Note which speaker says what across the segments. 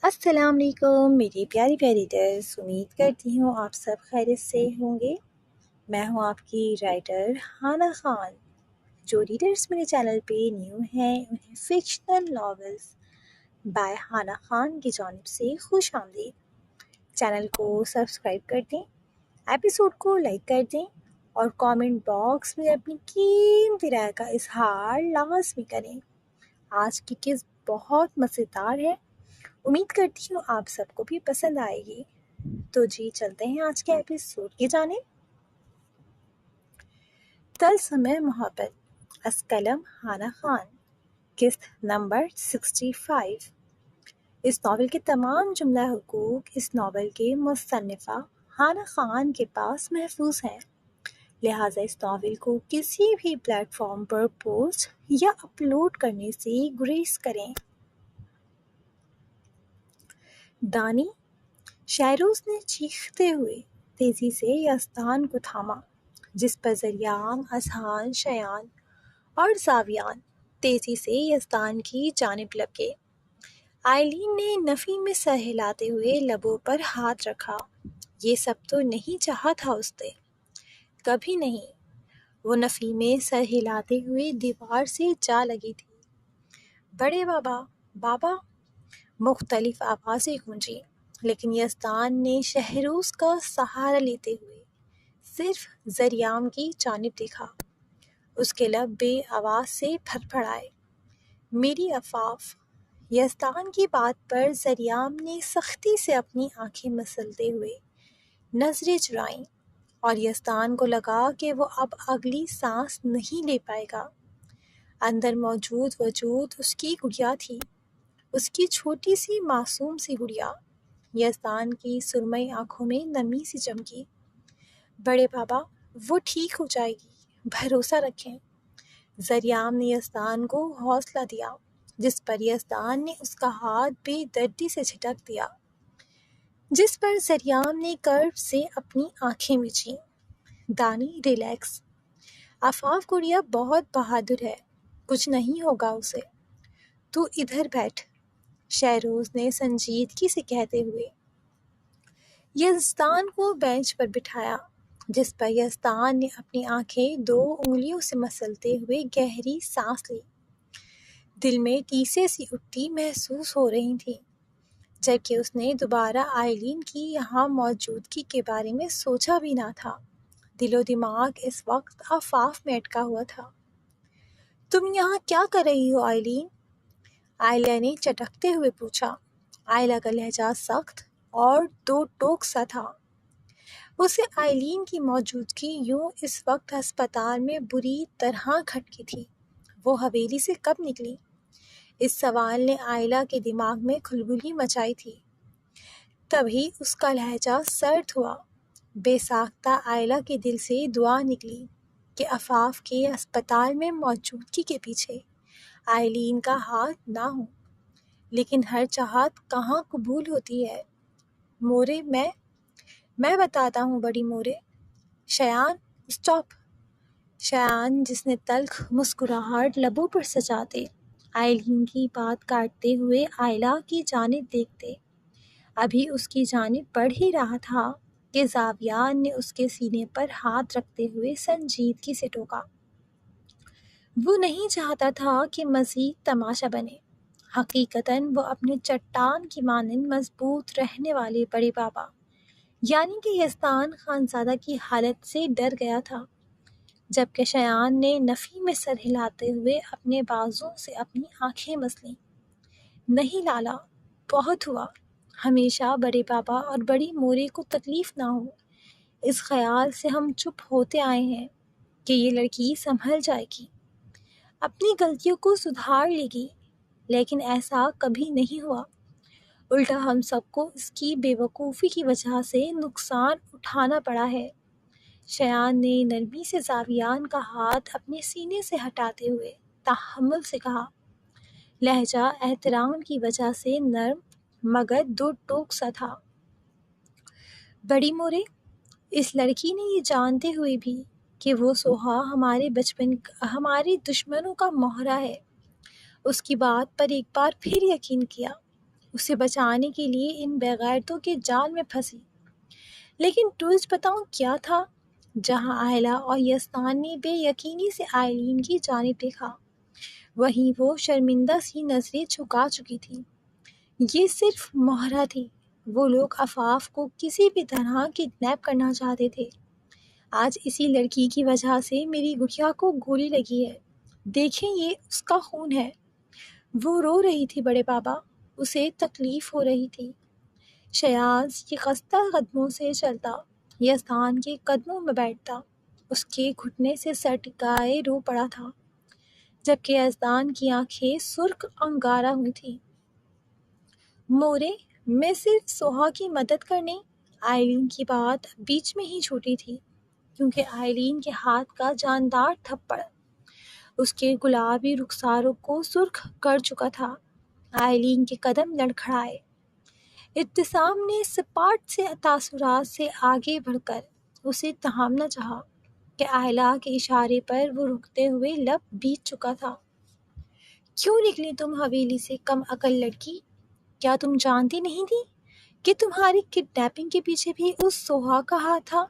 Speaker 1: السلام علیکم میری پیاری پیاری ریڈرز، امید کرتی ہوں آپ سب خیریت سے ہوں گے۔ میں ہوں آپ کی رائٹر ہانا خان۔ جو ریڈرز میرے چینل پہ نیو ہیں انہیں فکشنل ناولز بائے ہانا خان کی جانب سے خوش آمدید۔ چینل کو سبسکرائب کر دیں، ایپیسوڈ کو لائک کر دیں اور کامنٹ باکس میں اپنی قیمتی رائے کا اظہار لازمی کریں۔ آج کی قصہ بہت مزیدار ہے، امید کرتی ہوں آپ سب کو بھی پسند آئے گی۔ تو جی چلتے ہیں آج کے ایپیسوڈ کی جانب۔ طلسم محبت از قلم ہانا خان، قسط نمبر 65۔ اس ناول کے تمام جملہ حقوق اس ناول کے مصنفہ ہانا خان کے پاس محفوظ ہیں، لہٰذا اس ناول کو کسی بھی پلیٹ فارم پر پوسٹ یا اپلوڈ کرنے سے گریز کریں۔ دانی شہروز نے چیختے ہوئے تیزی سے یزدان کو تھاما، جس پر ذریعام، اذہان، شیان اور زاویان تیزی سے یزدان کی جانب لپکے۔ آئلین نے نفی میں سر ہلاتے ہوئے لبوں پر ہاتھ رکھا۔ یہ سب تو نہیں چاہا تھا اس نے، کبھی نہیں۔ وہ نفی میں سر ہلاتے ہوئے دیوار سے جا لگی تھی۔ بڑے بابا، بابا، مختلف آوازیں گونجیں، لیکن یزدان نے شہروز کا سہارا لیتے ہوئے صرف ذریعام کی جانب دیکھا۔ اس کے لب بے آواز سے پھڑ پھڑائے۔ میری عفاف۔ یزدان کی بات پر ذریعام نے سختی سے اپنی آنکھیں مسلتے ہوئے نظریں چرائیں، اور یزدان کو لگا کہ وہ اب اگلی سانس نہیں لے پائے گا۔ اندر موجود وجود اس کی گڑیا تھی، اس کی چھوٹی سی معصوم سی گڑیا۔ یزدان کی سرمئی آنکھوں میں نمی سی چمکی۔ بڑے بابا، وہ ٹھیک ہو جائے گی، بھروسہ رکھیں۔ ذریعام نے یزدان کو حوصلہ دیا، جس پر یزدان نے اس کا ہاتھ بے دردی سے جھٹک دیا، جس پر ذریعام نے کرب سے اپنی آنکھیں مچھیں۔ دانی ریلیکس، عفاف گڑیا بہت بہادر ہے، کچھ نہیں ہوگا اسے، تو ادھر بیٹھ، شہروز نے سنجیدگی سے کہتے ہوئے یزدان کو بینچ پر بٹھایا، جس پر یزدان نے اپنی آنکھیں 2 انگلیوں سے مسلتے ہوئے گہری سانس لی۔ دل میں ٹیسے سی اٹھتی محسوس ہو رہی تھیں، جبکہ اس نے دوبارہ آئلین کی یہاں موجودگی کے بارے میں سوچا بھی نہ تھا۔ دل و دماغ اس وقت آفاف میں اٹکا ہوا تھا۔ تم یہاں کیا کر رہی ہو آئلین؟ آئلہ نے چٹکتے ہوئے پوچھا۔ آئلہ کا لہجہ سخت اور 2 ٹوک سا تھا۔ اسے آئلین کی موجودگی یوں اس وقت ہسپتال میں بری طرح کھٹکی تھی۔ وہ حویلی سے کب نکلی؟ اس سوال نے آئلہ کے دماغ میں کھلبلی مچائی تھی۔ تبھی اس کا لہجہ سرد ہوا۔ بے ساختہ آئلہ کے دل سے دعا نکلی کہ عفاف کے ہسپتال میں موجودگی کے پیچھے آئلین کا ہاتھ نہ ہو، لیکن ہر چاہت کہاں قبول ہوتی ہے؟ مورے، میں بتاتا ہوں بڑی مورے۔ شیان، اسٹاپ۔ شیان، جس نے تلخ مسکراہٹ لبوں پر سجاتے آئلین کی بات کاٹتے ہوئے آئلہ کی جانب دیکھتے ابھی اس کی جانب بڑھ ہی رہا تھا کہ زاویان نے اس کے سینے پر ہاتھ رکھتے ہوئے سنجیدگی سے ٹوکا۔ وہ نہیں چاہتا تھا کہ مزید تماشا بنے۔ حقیقتاً وہ اپنے چٹان کی مانند مضبوط رہنے والے بڑے بابا یعنی کہ یزدان خانزادہ کی حالت سے ڈر گیا تھا، جبکہ شیان نے نفی میں سر ہلاتے ہوئے اپنے بازوں سے اپنی آنکھیں مسلیں۔ نہیں لالا، بہت ہوا، ہمیشہ بڑے بابا اور بڑی مورے کو تکلیف نہ ہو، اس خیال سے ہم چپ ہوتے آئے ہیں کہ یہ لڑکی سنبھل جائے گی، اپنی غلطیوں کو سدھار لے گی، لیکن ایسا کبھی نہیں ہوا۔ الٹا ہم سب کو اس کی بے وقوفی کی وجہ سے نقصان اٹھانا پڑا ہے۔ شیان نے نرمی سے زاویان کا ہاتھ اپنے سینے سے ہٹاتے ہوئے تحمل سے کہا، لہجہ احترام کی وجہ سے نرم مگر 2 ٹوک سا تھا۔ بڑی مورے، اس لڑکی نے یہ جانتے ہوئے بھی کہ وہ سوہا ہمارے دشمنوں کا مہرہ ہے، اس کی بات پر ایک بار پھر یقین کیا۔ اسے بچانے کے لیے ان بےغیرتوں کے جال میں پھنسی۔ لیکن ٹوسٹ بتاؤں کیا تھا؟ جہاں آئلہ اور یزدان نے بے یقینی سے آئلین کی جانب دیکھا، وہیں وہ شرمندہ سی نظریں جھکا چکی تھی۔ یہ صرف مہرہ تھی۔ وہ لوگ عفاف کو کسی بھی طرح کڈنیپ کرنا چاہتے تھے۔ آج اسی لڑکی کی وجہ سے میری گڑیا کو گولی لگی ہے۔ دیکھیں، یہ اس کا خون ہے۔ وہ رو رہی تھی بڑے بابا، اسے تکلیف ہو رہی تھی۔ شیاز یہ خستہ قدموں سے چلتا، یزدان کے قدموں میں بیٹھتا، اس کے گھٹنے سے سر ٹکائے رو پڑا تھا، جبکہ یزدان کی آنکھیں سرخ انگارہ ہوئی تھیں۔ مورے، میں صرف سوہا کی مدد کرنے۔ آئلین کی بات بیچ میں ہی چھوٹی تھی، کیونکہ آئلین کے ہاتھ کا جاندار تھپڑ اس کے گلابی رخساروں کو سرخ کر چکا تھا۔ آئلین کے قدم لڑکھڑائے۔ ابتسام نے سپاٹ سے تاثرات سے آگے بڑھ کر اسے تھامنا چاہا کہ آئلہ کے اشارے پر وہ رکتے ہوئے لب بیت چکا تھا۔ کیوں نکلی تم حویلی سے، کم عقل لڑکی؟ کیا تم جانتی نہیں تھی کہ تمہاری کڈنیپنگ کے پیچھے بھی اس سوہا کا ہاتھ تھا؟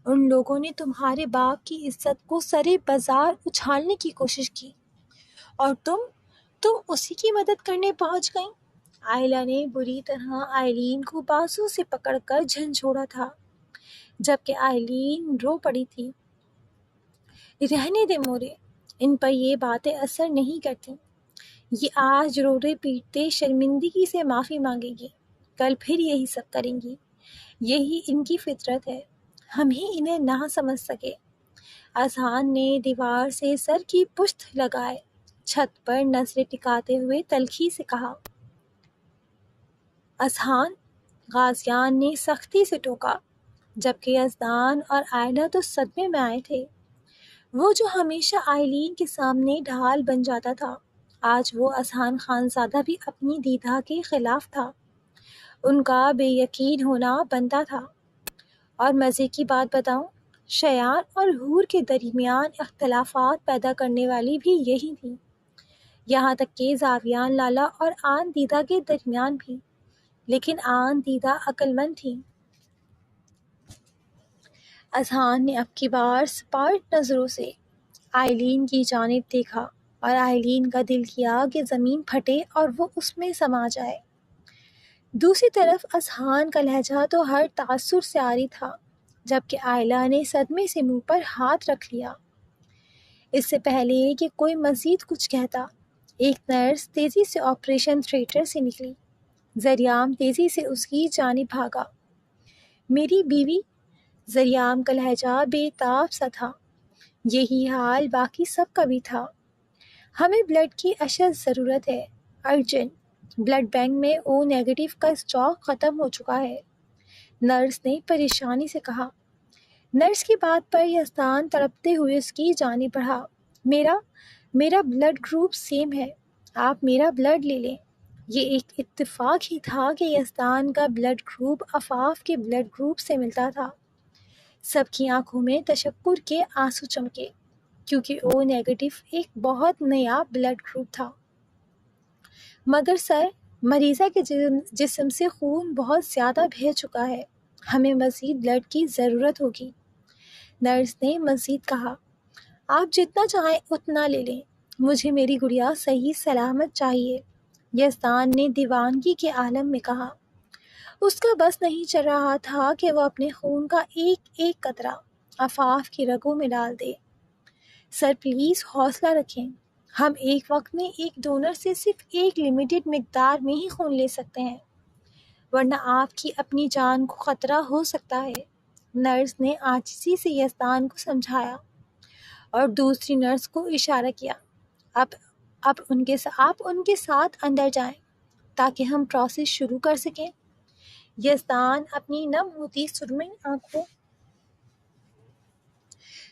Speaker 1: ان لوگوں نے تمہارے باپ کی عزت کو سرے بازار اچھالنے کی کوشش کی، اور تم اسی کی مدد کرنے پہنچ گئیں۔ آئلہ نے بری طرح آئلین کو بازو سے پکڑ کر جھنجھوڑا تھا، جبکہ آئلین رو پڑی تھی۔ رہنے دے مورے، ان پر یہ باتیں اثر نہیں کرتی۔ یہ آج روتے پیٹتے شرمندگی سے معافی مانگے گی، کل پھر یہی سب کریں گی۔ یہی ان کی فطرت ہے، ہم ہی انہیں نہ سمجھ سکے۔ اذہان نے دیوار سے سر کی پشت لگائے چھت پر نظریں ٹکاتے ہوئے تلخی سے کہا۔ اذہان، غازیان نے سختی سے ٹوکا، جبکہ یزدان اور آئلہ تو صدمے میں آئے تھے۔ وہ جو ہمیشہ آئلین کے سامنے ڈھال بن جاتا تھا، آج وہ اذہان خانزادہ بھی اپنی دیدہ کے خلاف تھا۔ ان کا بے یقین ہونا بنتا تھا۔ اور مزے کی بات بتاؤں، شیان اور حور کے درمیان اختلافات پیدا کرنے والی بھی یہی تھی، یہاں تک کہ زاویان لالا اور آن دیدہ کے درمیان بھی۔ لیکن آن دیدہ عقل مند تھی۔ اذہان نے اب کی بار سپاٹ نظروں سے آئلین کی جانب دیکھا، اور آئلین کا دل کیا کہ زمین پھٹے اور وہ اس میں سما جائے۔ دوسری طرف اذہان کا لہجہ تو ہر تاثر سے عاری تھا، جبکہ آئلہ نے صدمے سے منہ پر ہاتھ رکھ لیا۔ اس سے پہلے کہ کوئی مزید کچھ کہتا، ایک نرس تیزی سے آپریشن تھیٹر سے نکلی۔ زریام تیزی سے اس کی جانب بھاگا۔ میری بیوی؟ زریام کا لہجہ بے تاب سا تھا۔ یہی حال باقی سب کا بھی تھا۔ ہمیں بلڈ کی اشد ضرورت ہے، ارجنٹ۔ بلڈ بینک میں او نیگیٹو کا اسٹاک ختم ہو چکا ہے، نرس نے پریشانی سے کہا۔ نرس کی بات پر یزدان تڑپتے ہوئے اس کی جانب بڑھا۔ میرا بلڈ گروپ سیم ہے، آپ میرا بلڈ لے لیں۔ یہ ایک اتفاق ہی تھا کہ یزدان کا بلڈ گروپ عفاف کے بلڈ گروپ سے ملتا تھا۔ سب کی آنکھوں میں تشکر کے آنسو چمکے، کیونکہ او نیگیٹو ایک بہت نیا بلڈ گروپ تھا۔ مگر سر، مریضہ کے جسم سے خون بہت زیادہ بہہ چکا ہے، ہمیں مزید بلڈ کی ضرورت ہوگی، نرس نے مزید کہا۔ آپ جتنا چاہیں اتنا لے لیں، مجھے میری گڑیا صحیح سلامت چاہیے، یزدان نے دیوانگی کے عالم میں کہا۔ اس کا بس نہیں چل رہا تھا کہ وہ اپنے خون کا ایک ایک قطرہ عفاف کی رگوں میں ڈال دے۔ سر پلیز حوصلہ رکھیں، ہم ایک وقت میں ایک ڈونر سے صرف ایک لمیٹڈ مقدار میں ہی خون لے سکتے ہیں، ورنہ آپ کی اپنی جان کو خطرہ ہو سکتا ہے، نرس نے عاجزی سے یزدان کو سمجھایا، اور دوسری نرس کو اشارہ کیا۔ آپ ان کے ساتھ اندر جائیں تاکہ ہم پروسیس شروع کر سکیں۔ یزدان اپنی نم ہوتی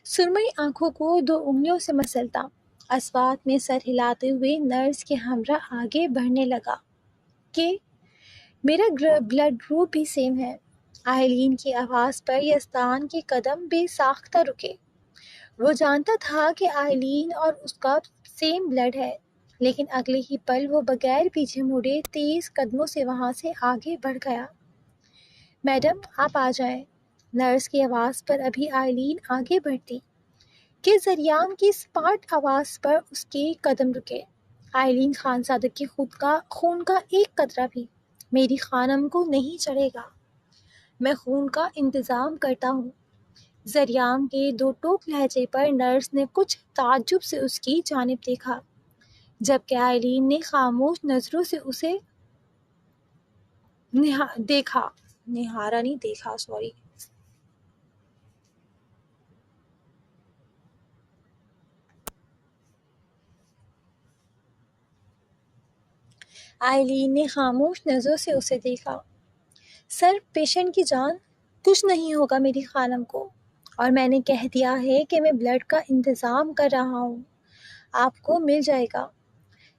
Speaker 1: سرمئی آنکھوں کو 2 انگلیوں سے مسلتا، اصوات میں سر ہلاتے ہوئے نرس کے ہمراہ آگے بڑھنے لگا کہ میرا بلڈ گروپ بھی سیم ہے۔ آئلین کی آواز پر یزدان کے قدم بے ساختہ رکے۔ وہ جانتا تھا کہ آئلین اور اس کا سیم بلڈ ہے۔ لیکن اگلے ہی پل وہ بغیر پیچھے مڑے تیز قدموں سے وہاں سے آگے بڑھ گیا۔ میڈم آپ آ جائیں، نرس کی آواز پر ابھی آئلین آگے بڑھتی کہ زریام کی سپاٹ آواز پر اس کے قدم رکے۔ آئلین خانزادہ کے خون کا ایک قطرہ بھی میری خانم کو نہیں چڑھے گا، میں خون کا انتظام کرتا ہوں۔ زریام کے دو ٹوک لہجے پر نرس نے کچھ تعجب سے اس کی جانب دیکھا، جبکہ آئلین نے خاموش نظروں سے اسے دیکھا۔ آئلین نے خاموش نظروں سے اسے دیکھا۔ سر، پیشنٹ کی جان، کچھ نہیں ہوگا میری خانم کو، اور میں نے کہہ دیا ہے کہ میں بلڈ کا انتظام کر رہا ہوں، آپ کو مل جائے گا۔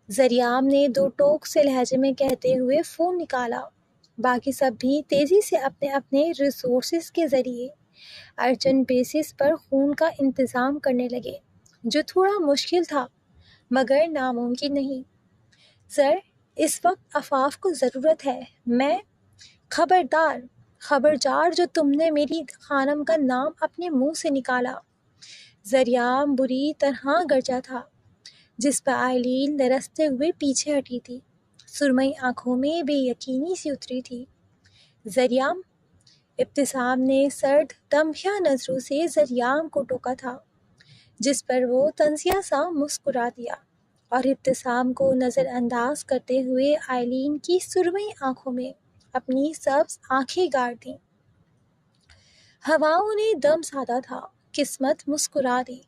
Speaker 1: زریام نے دو ٹوک سے لہجے میں کہتے ہوئے فون نکالا۔ باقی سب بھی تیزی سے اپنے اپنے ریسورسز کے ذریعے ارجنٹ بیسس پر خون کا انتظام کرنے لگے، جو تھوڑا مشکل تھا مگر ناممکن نہیں۔ سر، اس وقت عفاف کو ضرورت ہے۔ میں خبردار جو تم نے میری خانم کا نام اپنے منہ سے نکالا۔ زریام بری طرح گرجا تھا، جس پر آئلین لرزتے ہوئے پیچھے ہٹی تھی، سرمئی آنکھوں میں بے یقینی سی اتری تھی۔ زریام، ابتسام نے سرد تمبہیا نظروں سے زریام کو ٹوکا تھا، جس پر وہ طنزیہ سا مسکرا دیا اور ابتسام کو نظر انداز کرتے ہوئے آئلین کی سرمئی آنکھوں میں اپنی سبز آنکھیں گاڑ دیں۔ ہواؤں نے دم سادہ تھا، قسمت مسکرا دی۔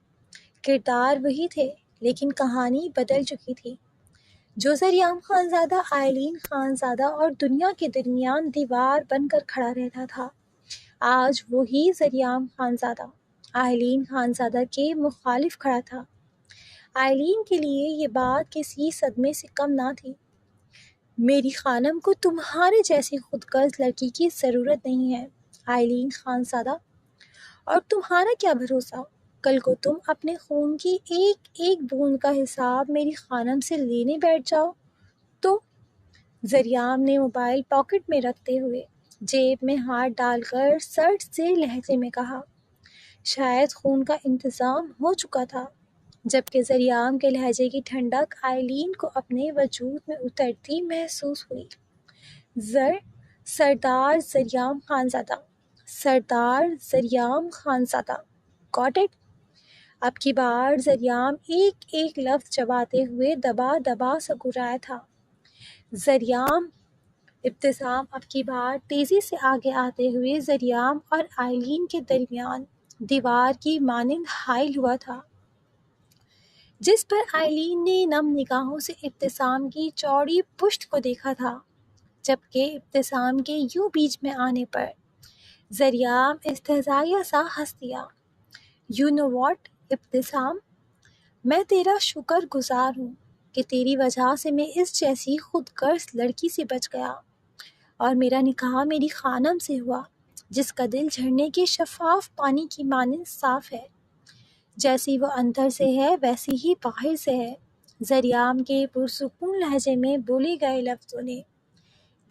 Speaker 1: کردار وہی تھے لیکن کہانی بدل چکی تھی۔ جو زریام خانزادہ آئلین خانزادہ اور دنیا کے درمیان دیوار بن کر کھڑا رہتا تھا، آج وہی زریام خانزادہ آئلین خانزادہ کے مخالف کھڑا تھا۔ آئلین کے لیے یہ بات کسی صدمے سے کم نہ تھی۔ میری خانم کو تمہارے جیسی خود غرض لڑکی کی ضرورت نہیں ہے آئلین خانزادہ، اور تمہارا کیا بھروسہ کل کو تم اپنے خون کی ایک ایک بوند کا حساب میری خانم سے لینے بیٹھ جاؤ تو؟ زریام نے موبائل پاکٹ میں رکھتے ہوئے جیب میں ہاتھ ڈال کر سرد سے لہجے میں کہا۔ شاید خون کا انتظام ہو چکا تھا، جبکہ زریام کے لہجے کی ٹھنڈک آئلین کو اپنے وجود میں اترتی محسوس ہوئی۔ سردار زریام خانزادہ، گاٹ اٹ؟ اب کی بار زریام ایک ایک لفظ چباتے ہوئے دبا دبا سکرایا تھا۔ زریام، ابتسام اب کی بار تیزی سے آگے آتے ہوئے زریام اور آئلین کے درمیان دیوار کی مانند حائل ہوا تھا، جس پر آئلین نے نم نگاہوں سے ابتسام کی چوڑی پشت کو دیکھا تھا، جبکہ ابتسام کے یوں بیچ میں آنے پر زریام استہزائیہ سا ہنس دیا۔ یو نو واٹ ابتسام، میں تیرا شکر گزار ہوں کہ تیری وجہ سے میں اس جیسی خود غرض لڑکی سے بچ گیا، اور میرا نکاح میری خانم سے ہوا، جس کا دل جھرنے کے شفاف پانی کی مانند صاف ہے، جیسی وہ اندر سے ہے ویسی ہی باہر سے ہے۔ زریام کے پرسکون لہجے میں بولے گئے لفظوں نے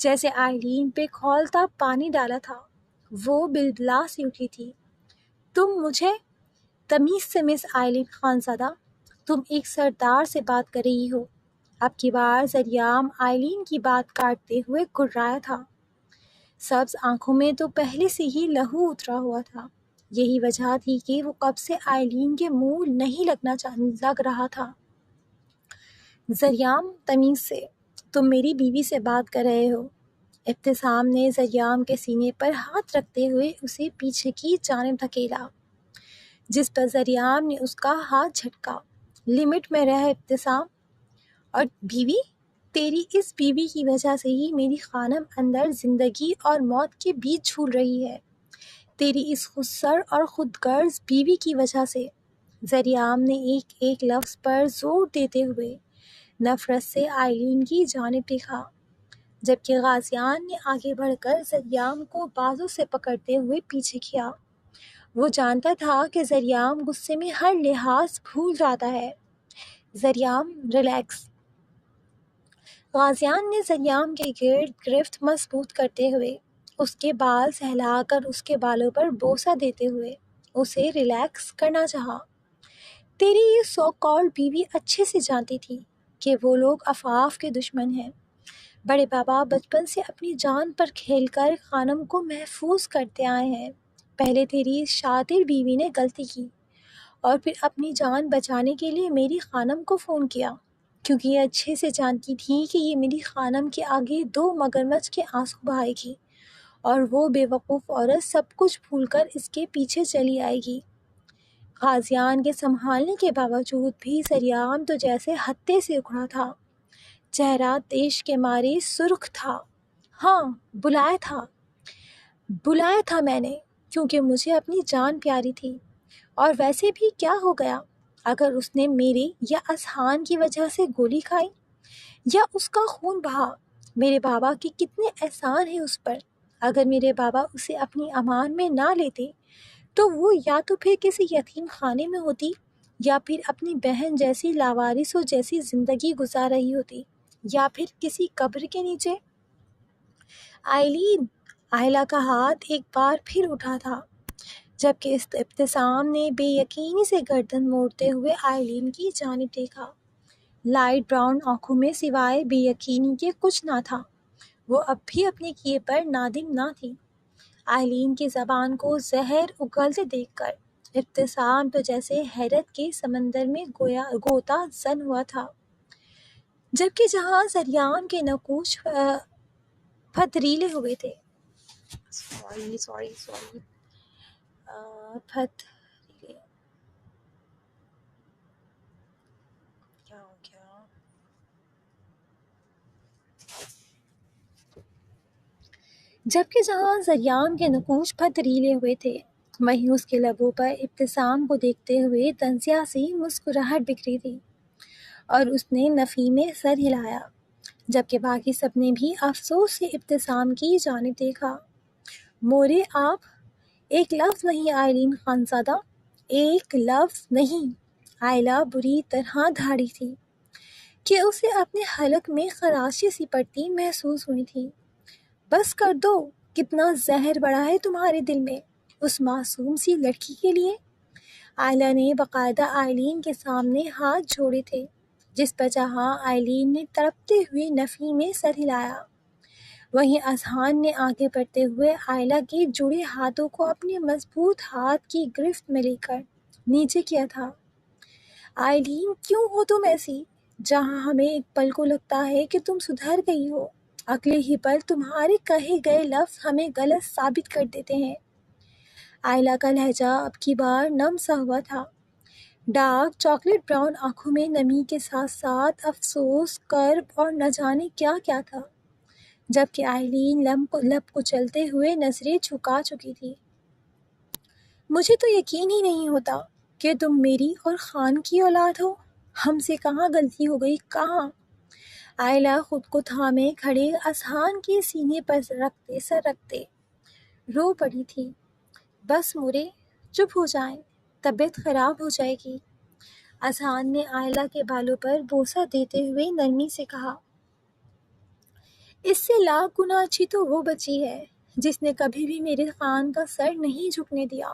Speaker 1: جیسے آئلین پہ کھولتا پانی ڈالا تھا۔ وہ بلبلا سی اٹھی تھی۔ تم مجھے تمیز سے مس آئلین خانزادہ، تم ایک سردار سے بات کر رہی ہو۔ اب کی بار زریام آئلین کی بات کاٹتے ہوئے گھرایا تھا۔ سبز آنکھوں میں تو پہلے سے ہی لہو اترا ہوا تھا، یہی وجہ تھی کہ وہ کب سے آئلین کے منہ نہیں لگ رہا تھا۔ زریام، تمیز سے، تم میری بیوی سے بات کر رہے ہو۔ ابتسام نے زریام کے سینے پر ہاتھ رکھتے ہوئے اسے پیچھے کی جانب دھکیلا، جس پر زریام نے اس کا ہاتھ جھٹکا۔ لمٹ میں رہ ابتسام، اور بیوی؟ تیری اس بیوی کی وجہ سے ہی میری خانم اندر زندگی اور موت کے بیچ جھول رہی ہے، تیری اس خودسر اور خود غرض بیوی کی وجہ سے۔ زریام نے ایک ایک لفظ پر زور دیتے ہوئے نفرت سے آئلین کی جانب دیکھا، جبکہ غازیان نے آگے بڑھ کر زریام کو بازو سے پکڑتے ہوئے پیچھے کیا۔ وہ جانتا تھا کہ زریام غصے میں ہر لحاظ بھول جاتا ہے۔ زریام، ریلیکس، غازیان نے سریام کے گرد گرفت مضبوط کرتے ہوئے اس کے بال سہلا کر اس کے بالوں پر بوسہ دیتے ہوئے اسے ریلیکس کرنا چاہا۔ تیری یہ سو کال بیوی اچھے سے جانتی تھی کہ وہ لوگ عفاف کے دشمن ہیں۔ بڑے بابا بچپن سے اپنی جان پر کھیل کر خانم کو محفوظ کرتے آئے ہیں۔ پہلے تیری شاطر بیوی نے غلطی کی اور پھر اپنی جان بچانے کے لیے میری خانم کو فون کیا، کیونکہ یہ اچھے سے جانتی تھی کہ یہ میری خانم کے آگے 2 مگرمچھ کے آنسو بہائے گی اور وہ بے وقوف عورت سب کچھ بھول کر اس کے پیچھے چلی آئے گی۔ غازیان کے سنبھالنے کے باوجود بھی سریام تو جیسے ہتے سے اکھڑا تھا، چہرہ تیش کے مارے سرخ تھا۔ ہاں، بلایا تھا میں نے، کیونکہ مجھے اپنی جان پیاری تھی، اور ویسے بھی کیا ہو گیا اگر اس نے میرے یا اذہان کی وجہ سے گولی کھائی یا اس کا خون بہا۔ میرے بابا کے کتنے احسان ہیں اس پر۔ اگر میرے بابا اسے اپنی امان میں نہ لیتے تو وہ یا تو پھر کسی یتیم خانے میں ہوتی یا پھر اپنی بہن جیسی لاوارثوں جیسی زندگی گزار رہی ہوتی، یا پھر کسی قبر کے نیچے۔ آئلین، آئلہ کا ہاتھ ایک بار پھر اٹھا تھا، جبکہ ابتسام نے بے یقینی سے گردن موڑتے ہوئے آئلین کی جانب دیکھا۔ لائٹ براؤن آنکھوں میں سوائے بے یقینی کے کچھ نہ تھا۔ وہ اب بھی اپنے کیے پر نادم نہ تھی۔ آئلین کی زبان کو زہر اگلتے دیکھ کر ابتسام تو جیسے حیرت کے سمندر میں غوطہ زن ہوا تھا، جبکہ جہاں سریام کے نقوش پتھریلے ہوئے تھے پتھریلے کیا ہو گیا جبکہ جہاں سریام کے نقوش پتھریلے ہوئے تھے، وہیں اس کے لبوں پر ابتسام کو دیکھتے ہوئے تنزیہ سی مسکراہٹ بکھری تھی، اور اس نے نفی میں سر ہلایا، جبکہ باقی سب نے بھی افسوس سے ابتسام کی جانب دیکھا۔ مورے آپ، ایک لفظ نہیں آئلین خانزادہ، ایک لفظ نہیں۔ آئلہ بری طرح دھاڑی تھی کہ اسے اپنے حلق میں خراشی سی پڑتی محسوس ہوئی تھی۔ بس کر دو، کتنا زہر بڑا ہے تمہارے دل میں اس معصوم سی لڑکی کے لیے۔ آئلہ نے باقاعدہ آئلین کے سامنے ہاتھ جوڑے تھے، جس پر جہاں آئلین نے تڑپتے ہوئے نفی میں سر ہلایا، وہیں اذہان نے آگے بڑھتے ہوئے آئلہ کے جڑے ہاتھوں کو اپنے مضبوط ہاتھ کی گرفت میں لے کر نیچے کیا تھا۔ آئلین، کیوں ہو تم ایسی؟ جہاں ہمیں ایک پل کو لگتا ہے کہ تم سدھر گئی ہو، اگلے ہی پل تمہارے کہے گئے لفظ ہمیں غلط ثابت کر دیتے ہیں۔ آئلہ کا لہجہ اب کی بار نم سا ہوا تھا۔ ڈارک چاکلیٹ براؤن آنکھوں میں نمی کے ساتھ ساتھ افسوس، کرب اور نہ جانے کیا کیا تھا، جبکہ آئلین لب کو چلتے ہوئے نظریں جھکا چکی تھی۔ مجھے تو یقین ہی نہیں ہوتا کہ تم میری اور خان کی اولاد ہو۔ ہم سے کہاں غلطی ہو گئی، کہاں؟ آئلہ خود کو تھامے کھڑے اذہان کے سینے پر سر رکھتے رو پڑی تھی۔ بس مورے، چپ ہو جائیں، طبیعت خراب ہو جائے گی۔ اذہان نے آئلہ کے بالوں پر بوسہ دیتے ہوئے نرمی سے کہا۔ اس سے لاکھ گنا اچھی تو وہ بچی ہے جس نے کبھی بھی میرے خان کا سر نہیں جھکنے دیا۔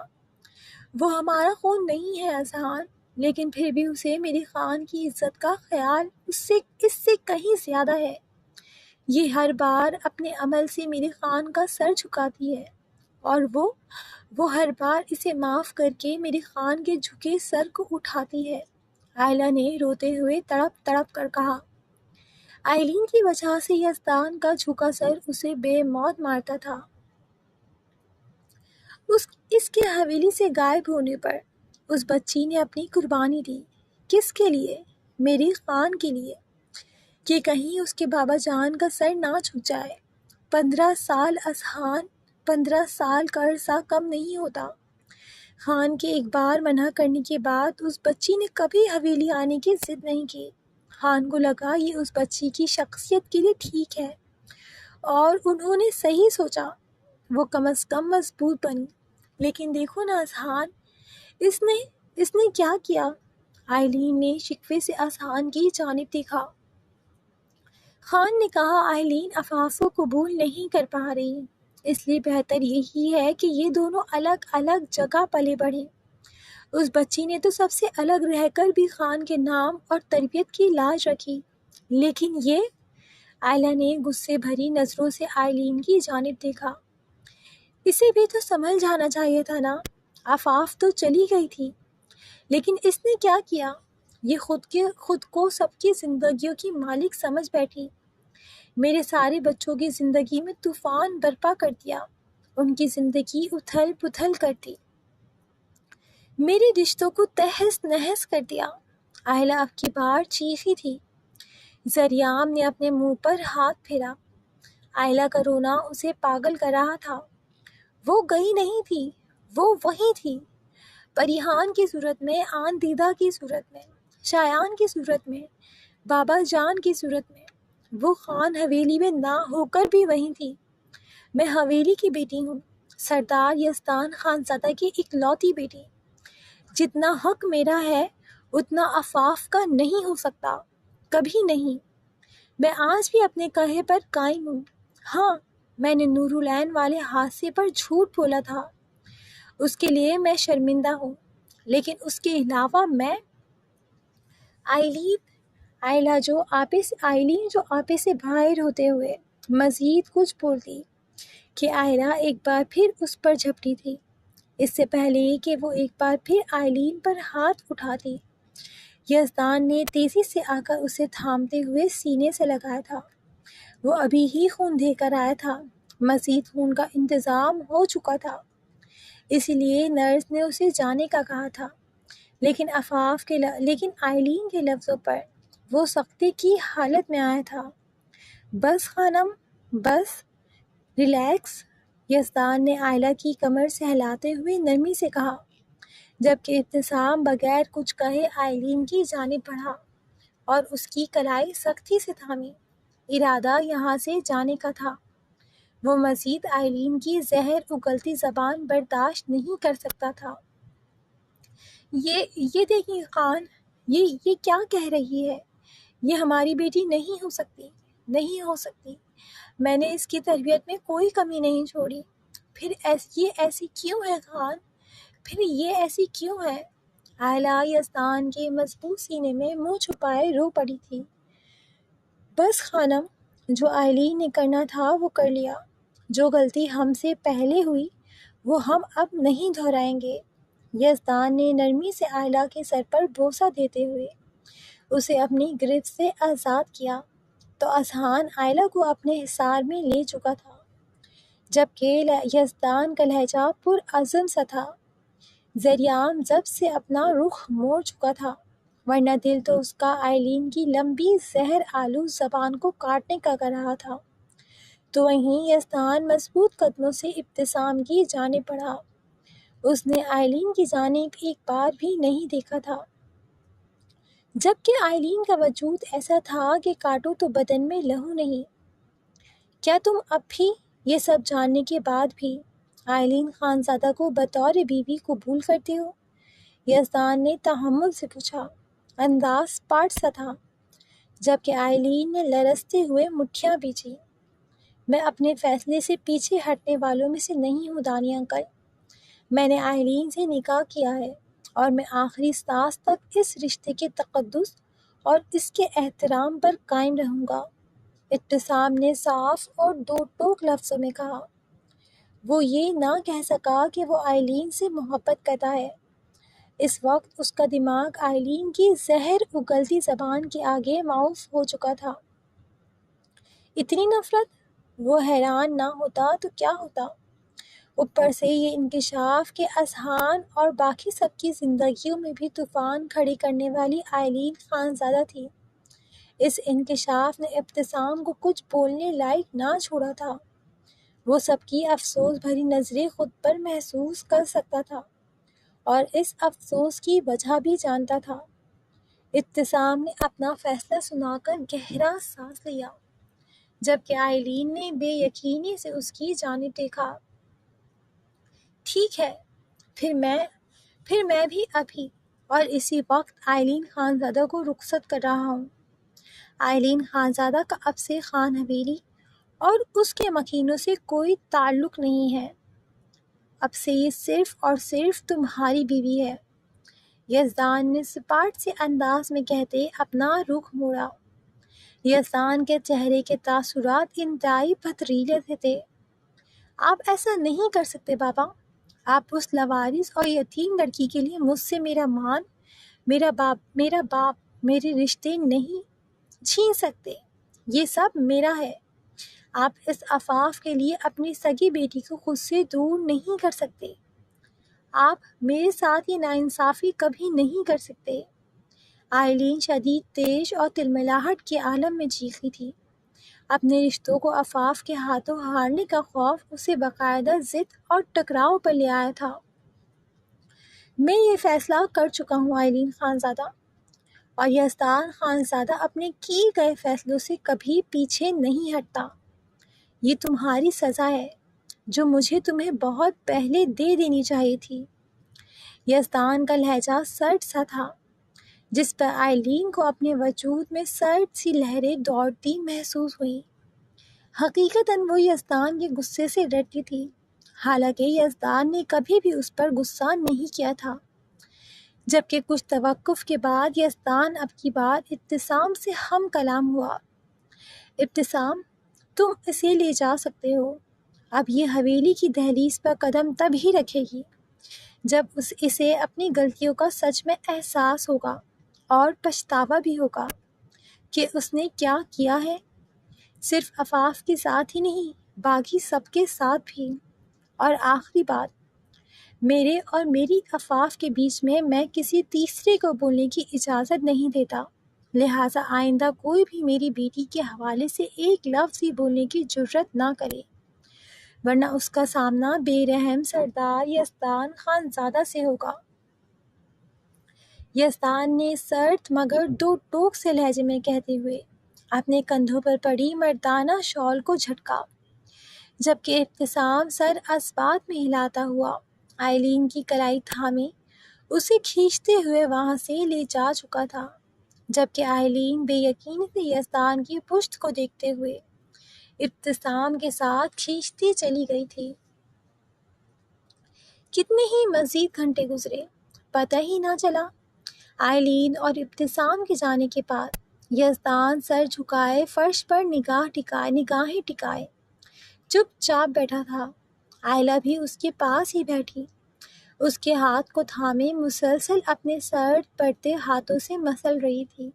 Speaker 1: وہ ہمارا خون نہیں ہے اذہان، لیکن پھر بھی اسے میری خان کی عزت کا خیال اس سے کہیں زیادہ ہے۔ یہ ہر بار اپنے عمل سے میری خان کا سر جھکاتی ہے، اور وہ ہر بار اسے معاف کر کے میری خان کے جھکے سر کو اٹھاتی ہے۔ آئلہ نے روتے ہوئے تڑپ تڑپ کر کہا۔ آئلین کی وجہ سے یزدان کا جھکا سر اسے بے موت مارتا تھا۔ اس کے حویلی سے غائب ہونے پر اس بچی نے اپنی قربانی دی۔ کس کے لیے؟ میری خان کے لیے، کہ کہیں اس کے بابا جان کا سر نہ جھک جائے۔ 15 سال اذہان، 15 سال کا عرصہ کم نہیں ہوتا۔ خان کے ایک بار منع کرنے کے بعد اس بچی نے کبھی حویلی آنے کی ضد نہیں کی۔ خان کو لگا یہ اس بچی کی شخصیت کے لیے ٹھیک ہے، اور انہوں نے صحیح سوچا، وہ کم از کم مضبوط بنی۔ لیکن دیکھو نا اذہان، اس نے کیا کیا؟ آئلین نے شکوے سے اذہان کی جانب دیکھا۔ خان نے کہا آئلین عفاف کو قبول نہیں کر پا رہی، اس لیے بہتر یہی ہے کہ یہ دونوں الگ الگ جگہ پلے بڑھیں۔ اس بچی نے تو سب سے الگ رہ کر بھی خان کے نام اور تربیت کی لاج رکھی، لیکن یہ… آئلہ نے غصے بھری نظروں سے آئلین کی جانب دیکھا۔ اسے بھی تو سنبھل جانا چاہیے تھا نا، عفاف تو چلی گئی تھی، لیکن اس نے کیا کیا؟ یہ خود کو سب کی زندگیوں کی مالک سمجھ بیٹھی۔ میرے سارے بچوں کی زندگی میں طوفان برپا کر دیا، ان کی زندگی اتھل پتھل کر دی، میرے رشتوں کو تہس نہس کر دیا۔ آئلہ اب کی بار چیخی تھی۔ زریام نے اپنے منہ پر ہاتھ پھیرا۔ آئلہ کا رونا اسے پاگل کر رہا تھا۔ وہ گئی نہیں تھی، وہ وہیں تھی، پریحان کی صورت میں، آن دیدہ کی صورت میں، شایان کی صورت میں، بابا جان کی صورت میں۔ وہ خان حویلی میں نہ ہو کر بھی وہیں تھی۔ میں حویلی کی بیٹی ہوں، سردار یزدان خانزادہ کی اکلوتی بیٹی۔ جتنا حق میرا ہے اتنا عفاف کا نہیں ہو سکتا، کبھی نہیں۔ میں آج بھی اپنے کہے پر قائم ہوں۔ ہاں، میں نے نور العین والے حادثے پر جھوٹ بولا تھا، اس کے لیے میں شرمندہ ہوں، لیکن اس کے علاوہ میں… آئلہ جو آپے سے باہر ہوتے ہوئے مزید کچھ بولتی کہ آئلہ ایک بار پھر اس پر جھپٹی تھی، اس سے پہلے کہ وہ ایک بار پھر آئلین پر ہاتھ اٹھاتی۔ یزدان نے تیزی سے آ کر اسے تھامتے ہوئے سینے سے لگایا تھا۔ وہ ابھی ہی خون دے کر آیا تھا، مزید خون کا انتظام ہو چکا تھا، اسی لیے نرس نے اسے جانے کا کہا تھا، لیکن آئلین کے لفظوں پر وہ سختی کی حالت میں آیا تھا۔ بس خانم، بس، ریلیکس، یزدان نے آئلہ کی کمر سہلاتے ہوئے نرمی سے کہا، جبکہ ابتسام بغیر کچھ کہے آئلین کی جانب بڑھا اور اس کی کلائی سختی سے تھامی۔ ارادہ یہاں سے جانے کا تھا۔ وہ مزید آئلین کی زہر اگلتی زبان برداشت نہیں کر سکتا تھا۔ یہ دیکھیے خان، یہ کیا کہہ رہی ہے؟ یہ ہماری بیٹی نہیں ہو سکتی، نہیں ہو سکتی۔ میں نے اس کی تربیت میں کوئی کمی نہیں چھوڑی۔ پھر یہ ایسی کیوں ہے خان؟ پھر یہ ایسی کیوں ہے؟ آئلہ یزدان کے مضبوط سینے میں منہ چھپائے رو پڑی تھی۔ بس خانم، جو آئلین نے کرنا تھا وہ کر لیا۔ جو غلطی ہم سے پہلے ہوئی وہ ہم اب نہیں دہرائیں گے۔ یزدان نے نرمی سے آئلہ کے سر پر بوسہ دیتے ہوئے اسے اپنی گرفت سے آزاد کیا تو اذہان آئلہ کو اپنے حصار میں لے چکا تھا، جبکہ یزدان کا لہجہ پرعزم سا تھا۔ زریام ضبط سے اپنا رخ موڑ چکا تھا، ورنہ دل تو اس کا آئلین کی لمبی زہر آلود زبان کو کاٹنے کا کر رہا تھا۔ تو وہیں یزدان مضبوط قدموں سے ابتسام کی جانب بڑھا۔ اس نے آئلین کی جانب ایک بار بھی نہیں دیکھا تھا، جبکہ آئلین کا وجود ایسا تھا کہ کاٹو تو بدن میں لہو نہیں۔ کیا تم اب بھی یہ سب جاننے کے بعد بھی آئلین خانزادہ کو بطور بیوی قبول کرتے ہو؟ یزدان نے تحمل سے پوچھا۔ انداز پاٹ سا تھا، جبکہ آئلین نے لرزتے ہوئے مٹھیاں بیچی۔ میں اپنے فیصلے سے پیچھے ہٹنے والوں میں سے نہیں ہوں دانی انکل۔ میں نے آئلین سے نکاح کیا ہے اور میں آخری سانس تک اس رشتے کے تقدس اور اس کے احترام پر قائم رہوں گا، ابتسام نے صاف اور دو ٹوک لفظوں میں کہا۔ وہ یہ نہ کہہ سکا کہ وہ آئلین سے محبت کرتا ہے۔ اس وقت اس کا دماغ آئلین کی زہر اگلتی زبان کے آگے معاف ہو چکا تھا۔ اتنی نفرت؟ وہ حیران نہ ہوتا تو کیا ہوتا؟ اوپر سے یہ انکشاف کہ اذہان اور باقی سب کی زندگیوں میں بھی طوفان کھڑے کرنے والی آئلین خانزادہ تھی۔ اس انکشاف نے ابتسام کو کچھ بولنے لائق نہ چھوڑا تھا۔ وہ سب کی افسوس بھری نظریں خود پر محسوس کر سکتا تھا اور اس افسوس کی وجہ بھی جانتا تھا۔ ابتسام نے اپنا فیصلہ سنا کر گہرا سانس لیا، جبکہ آئلین نے بے یقینی سے اس کی جانب دیکھا۔ ٹھیک ہے، پھر میں بھی ابھی اور اسی وقت آئلین خانزادہ کو رخصت کر رہا ہوں۔ آئلین خانزادہ کا اب سے خان حویلی اور اس کے مکینوں سے کوئی تعلق نہیں ہے، اب سے یہ صرف اور صرف تمہاری بیوی ہے، یزدان نے سپاٹ سے انداز میں کہتے اپنا رخ موڑا۔ یزدان کے چہرے کے تاثرات انتہائی پتھریلے تھے۔ آپ ایسا نہیں کر سکتے بابا، آپ اس لاوارث اور یتیم لڑکی کے لیے مجھ سے میرا مان، میرا باپ، میرے رشتے نہیں چھین سکتے، یہ سب میرا ہے۔ آپ اس عفاف کے لیے اپنی سگی بیٹی کو خود سے دور نہیں کر سکتے، آپ میرے ساتھ یہ ناانصافی کبھی نہیں کر سکتے۔ آئلین شدید تیش اور تلملاہٹ کے عالم میں چیخی تھی۔ اپنے رشتوں کو عفاف کے ہاتھوں ہارنے کا خوف اسے باقاعدہ ضد اور ٹکراؤ پر لے آیا تھا۔ میں یہ فیصلہ کر چکا ہوں آئلین خانزادہ، اور یزدان خانزادہ اپنے کیے گئے فیصلوں سے کبھی پیچھے نہیں ہٹتا۔ یہ تمہاری سزا ہے جو مجھے تمہیں بہت پہلے دے دینی چاہیے تھی۔ یزدان کا لہجہ سرد سا تھا، جس پر آئلین کو اپنے وجود میں سرد سی لہریں دوڑتی محسوس ہوئیں۔ حقیقتاً وہ یزدان کے غصے سے ڈرتی تھی، حالانکہ یزدان نے کبھی بھی اس پر غصہ نہیں کیا تھا۔ جبکہ کچھ توقف کے بعد یزدان اب کی بات ابتسام سے ہم کلام ہوا۔ ابتسام، تم اسے لے جا سکتے ہو، اب یہ حویلی کی دہلیز پر قدم تب ہی رکھے گی جب اسے اپنی غلطیوں کا سچ میں احساس ہوگا اور پچھتاوا بھی ہوگا کہ اس نے کیا کیا ہے، صرف عفاف کے ساتھ ہی نہیں، باقی سب کے ساتھ بھی۔ اور آخری بات، میرے اور میری عفاف کے بیچ میں کسی تیسرے کو بولنے کی اجازت نہیں دیتا، لہٰذا آئندہ کوئی بھی میری بیٹی کے حوالے سے ایک لفظ بھی بولنے کی جرت نہ کرے، ورنہ اس کا سامنا بے رحم سردار یزدان خانزادہ سے ہوگا۔ یزدان نے سرد مگر دو ٹوک سے لہجے میں کہتے ہوئے اپنے کندھوں پر پڑی مردانہ شال کو جھٹکا، جبکہ ابتسام سر اسبات میں ہلاتا ہوا آئلین کی کلائی تھامے اسے کھینچتے ہوئے وہاں سے لے جا چکا تھا، جبکہ آئلین بے یقینی سے یزدان کی پشت کو دیکھتے ہوئے ابتسام کے ساتھ کھینچتی چلی گئی تھی۔ کتنے ہی مزید گھنٹے گزرے، پتہ ہی نہ چلا۔ آئلین اور ابتسام کے جانے کے بعد یزدان سر جھکائے فرش پر نگاہیں ٹکائے چپ چاپ بیٹھا تھا۔ آئلہ بھی اس کے پاس ہی بیٹھی، اس کے ہاتھ کو تھامے مسلسل اپنے سرد پڑتے ہاتھوں سے مسل رہی تھی۔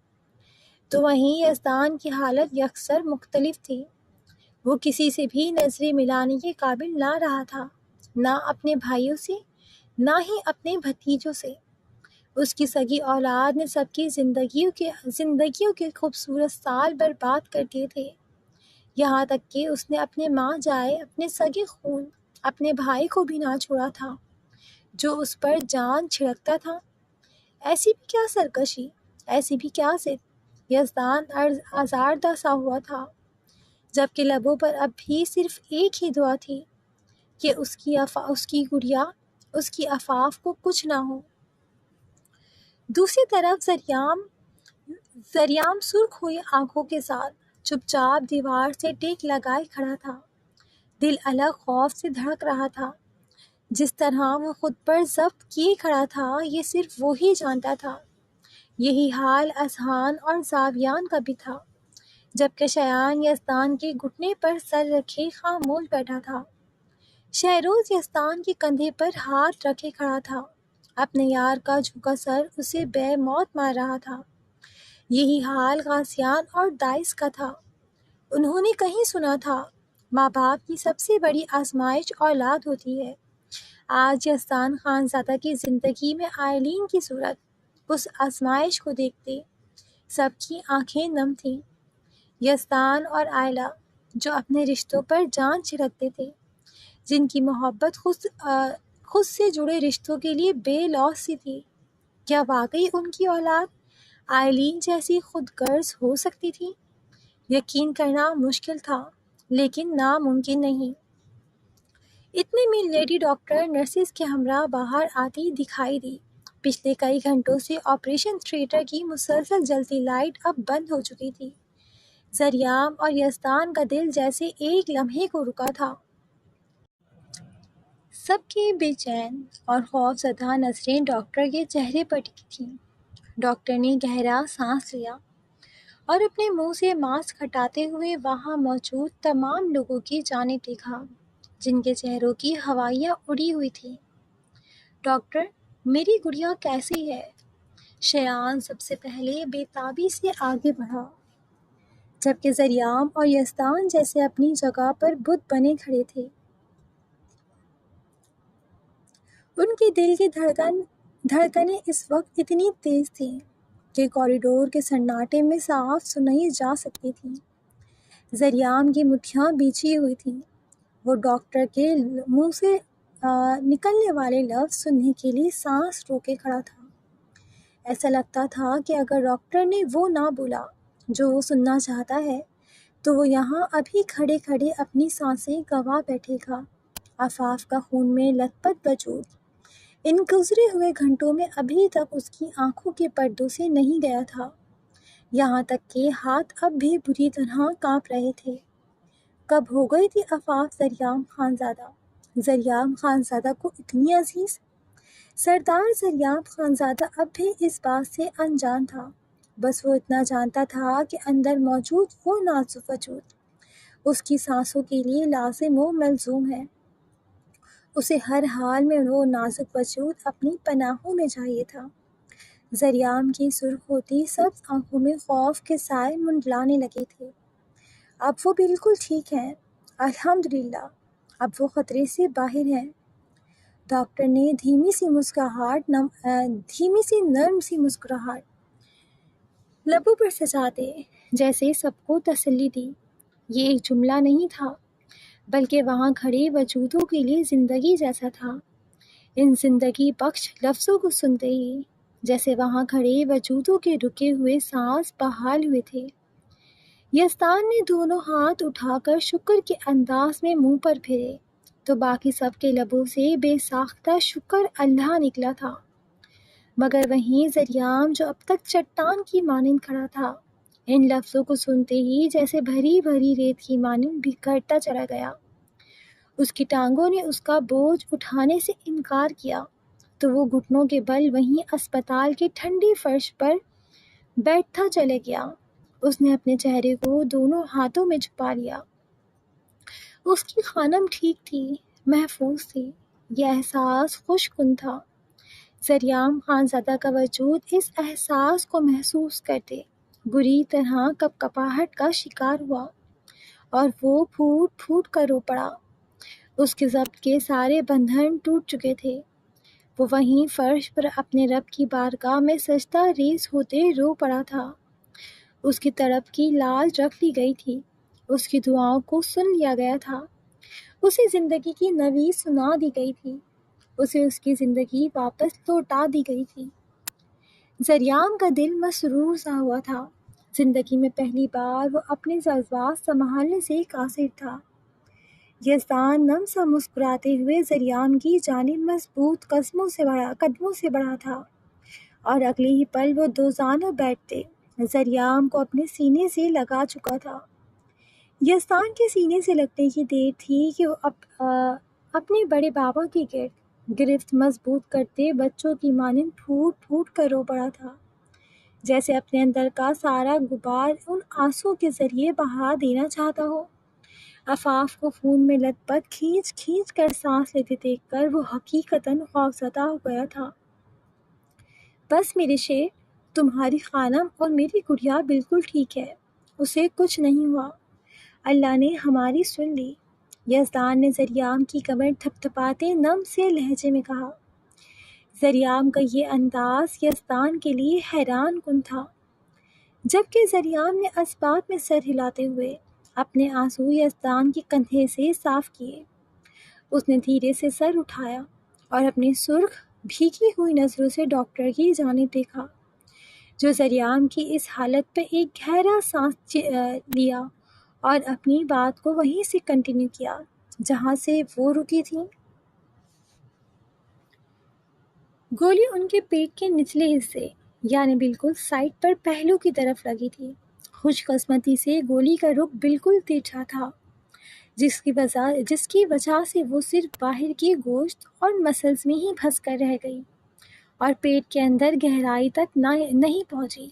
Speaker 1: تو وہیں یزدان کی حالت یکسر مختلف تھی۔ وہ کسی سے بھی نظریں ملانے کے قابل نہ رہا تھا، نہ اپنے بھائیوں سے، نہ ہی اپنے بھتیجوں سے۔ اس کی سگی اولاد نے سب کی زندگیوں کے خوبصورت سال برباد کر دیے تھے، یہاں تک کہ اس نے اپنے ماں جائے اپنے سگے خون اپنے بھائی کو بھی نہ چھوڑا تھا جو اس پر جان چھڑکتا تھا۔ ایسی بھی کیا سرکشی، ایسی بھی کیا ضد۔ یزدان آزاردہ سا ہوا تھا، جبکہ لبوں پر اب بھی صرف ایک ہی دعا تھی کہ اس کی گڑیا، اس کی عفاف کو کچھ نہ ہو۔ دوسری طرف زریام سرخ ہوئی آنکھوں کے ساتھ چپ چاپ دیوار سے ٹیک لگائے کھڑا تھا۔ دل الگ خوف سے دھڑک رہا تھا۔ جس طرح وہ خود پر ضبط کیے کھڑا تھا، یہ صرف وہی جانتا تھا۔ یہی حال اذہان اور زاویان کا بھی تھا، جبکہ شایان یزدان کے گھٹنے پر سر رکھے خاموش بیٹھا تھا۔ شہروز یزدان کے کندھے پر ہاتھ رکھے کھڑا تھا، اپنے یار کا جھکا سر اسے بے موت مار رہا تھا۔ یہی حال غازیان اور دائس کا تھا۔ انہوں نے کہیں سنا تھا، ماں باپ کی سب سے بڑی آزمائش اولاد ہوتی ہے۔ آج یزدان خانزادہ کی زندگی میں آئلین کی صورت اس آزمائش کو دیکھتے سب کی آنکھیں نم تھیں۔ یزدان اور آئلہ جو اپنے رشتوں پر جان چھڑکتے تھے، جن کی محبت خود سے جڑے رشتوں کے لیے بے لوث سی تھی، کیا واقعی ان کی اولاد آئلین جیسی خود غرض ہو سکتی تھی؟ یقین کرنا مشکل تھا، لیکن ناممکن نہیں۔ اتنے میں لیڈی ڈاکٹر نرسز کے ہمراہ باہر آتی دکھائی دی۔ پچھلے کئی گھنٹوں سے آپریشن تھیٹر کی مسلسل جلتی لائٹ اب بند ہو چکی تھی۔ زریام اور یزدان کا دل جیسے ایک لمحے کو رکا تھا۔ سب کی بے چین اور خوف زدہ نظریں ڈاکٹر کے چہرے پر ٹکی تھیں۔ ڈاکٹر نے گہرا سانس لیا اور اپنے منہ سے ماسک ہٹاتے ہوئے وہاں موجود تمام لوگوں کی جانب دیکھا جن کے چہروں کی ہوائیاں اڑی ہوئی تھیں۔ ڈاکٹر، میری گڑیا کیسی ہے؟ شایان سب سے پہلے بے تابی سے آگے بڑھا، جبکہ زریام اور یزدان جیسے اپنی جگہ پر بت بنے کھڑے تھے۔ ان کے دل کی دھڑکنیں اس وقت اتنی تیز تھیں کہ کوریڈور کے سناٹے میں صاف سنائی جا سکتی تھیں۔ زریام کی مٹھیاں بیچھی ہوئی تھیں۔ وہ ڈاکٹر کے منہ سے نکلنے والے لفظ سننے کے لیے سانس روکے کھڑا تھا۔ ایسا لگتا تھا کہ اگر ڈاکٹر نے وہ نہ بولا جو وہ سننا چاہتا ہے تو وہ یہاں ابھی کھڑے کھڑے اپنی سانسیں گنوا بیٹھے گا۔ آفاف کا خون میں لت پت وجود ان گزرے ہوئے گھنٹوں میں ابھی تک اس کی آنکھوں کے پردوں سے نہیں گیا تھا، یہاں تک کہ ہاتھ اب بھی بری طرح کانپ رہے تھے۔ کب ہو گئی تھی آفاف زریام خانزادہ کو اتنی عزیز؟ سردار زریام خانزادہ اب بھی اس بات سے انجان تھا، بس وہ اتنا جانتا تھا کہ اندر موجود وہ نازک وجود اس کی سانسوں کے لیے لازم و ملزوم ہے۔ اسے ہر حال میں وہ نازک وجود اپنی پناہوں میں چاہیے تھا۔ زریام کی سرخ ہوتی سبز آنکھوں میں خوف کے سائے منڈلانے لگے تھے۔ اب وہ بالکل ٹھیک ہیں، الحمدللہ، اب وہ خطرے سے باہر ہیں۔ ڈاکٹر نے دھیمی سی نرم سی مسکراہٹ لبوں پر سجاتے جیسے سب کو تسلی دی۔ یہ ایک جملہ نہیں تھا، بلکہ وہاں کھڑے وجودوں کے لیے زندگی جیسا تھا۔ ان زندگی بخش لفظوں کو سنتے ہی جیسے وہاں کھڑے وجودوں کے رکے ہوئے سانس بحال ہوئے تھے۔ یزدان نے دونوں ہاتھ اٹھا کر شکر کے انداز میں منہ پر پھیرے تو باقی سب کے لبوں سے بے ساختہ شکر اللہ نکلا تھا، مگر وہیں زریام جو اب تک چٹان کی مانند کھڑا تھا ان لفظوں کو سنتے ہی جیسے بھری بھری ریت کی مانند بکھرتا چلا گیا۔ اس کی ٹانگوں نے اس کا بوجھ اٹھانے سے انکار کیا تو وہ گھٹنوں کے بل وہیں اسپتال کے ٹھنڈے فرش پر بیٹھتا چلے گیا۔ اس نے اپنے چہرے کو دونوں ہاتھوں میں چھپا لیا۔ اس کی خانم ٹھیک تھی، محفوظ تھی، یہ احساس خوش کن تھا۔ زریام خانزادہ کا وجود اس احساس کو محسوس کرتے بری طرح کپکپاہٹ کا شکار ہوا اور وہ پھوٹ پھوٹ کر رو پڑا۔ اس کے ضبط کے سارے بندھن ٹوٹ چکے تھے۔ وہ وہیں فرش پر اپنے رب کی بارگاہ میں سجدہ ریز ہوتے رو پڑا تھا۔ اس کی طرف کی لاج رکھ لی گئی تھی، اس کی دعاؤں کو سن لیا گیا تھا، اسے زندگی کی نوید سنا دی گئی تھی، اسے اس کی زندگی واپس لوٹا دی گئی تھی۔ زریام کا دل مسرور سا ہوا تھا۔ زندگی میں پہلی بار وہ اپنے جذبات سنبھالنے سے قاصر تھا۔ یزدان نم سا مسکراتے ہوئے زریام کی جانب مضبوط قدموں سے بڑھا تھا اور اگلے ہی پل وہ دوزانوں بیٹھتے زریام کو اپنے سینے سے لگا چکا تھا۔ یزدان کے سینے سے لگنے کی دیر تھی کہ وہ اپنے بڑے بابا کی گرفت مضبوط کرتے بچوں کی مانند پھوٹ پھوٹ کر رو پڑا تھا، جیسے اپنے اندر کا سارا غبار ان آنسوؤں کے ذریعے بہا دینا چاہتا ہو۔ آفاف کو خون میں لت پت کھینچ کھینچ کر سانس لیتے دیکھ کر وہ حقیقتاً خوفزدہ ہو گیا تھا۔ بس میرے شیر، تمہاری خانم اور میری گڑیا بالکل ٹھیک ہے، اسے کچھ نہیں ہوا، اللہ نے ہماری سن لی، یزدان نے زریام کی کمر تھپتھپاتے نم سے لہجے میں کہا۔ زریام کا یہ انداز یزدان کے لیے حیران کن تھا، جبکہ زریام نے اسبات میں سر ہلاتے ہوئے اپنے آنسو یزدان کے کندھے سے صاف کیے۔ اس نے دھیرے سے سر اٹھایا اور اپنی سرخ بھیگی ہوئی نظروں سے ڈاکٹر کی جانب دیکھا، جو زریام کی اس حالت پہ ایک گہرا سانس لیا اور اپنی بات کو وہیں سے کنٹینیو کیا جہاں سے وہ رکی تھی۔ گولی ان کے پیٹ کے نچلے حصے یعنی بالکل سائٹ پر پہلو کی طرف لگی تھی خوش قسمتی سے گولی کا رخ بالکل ترچھا تھا، جس کی وجہ سے وہ صرف باہر کی گوشت اور مسلز میں ہی پھنس کر رہ گئی اور پیٹ کے اندر گہرائی تک نہیں پہنچی۔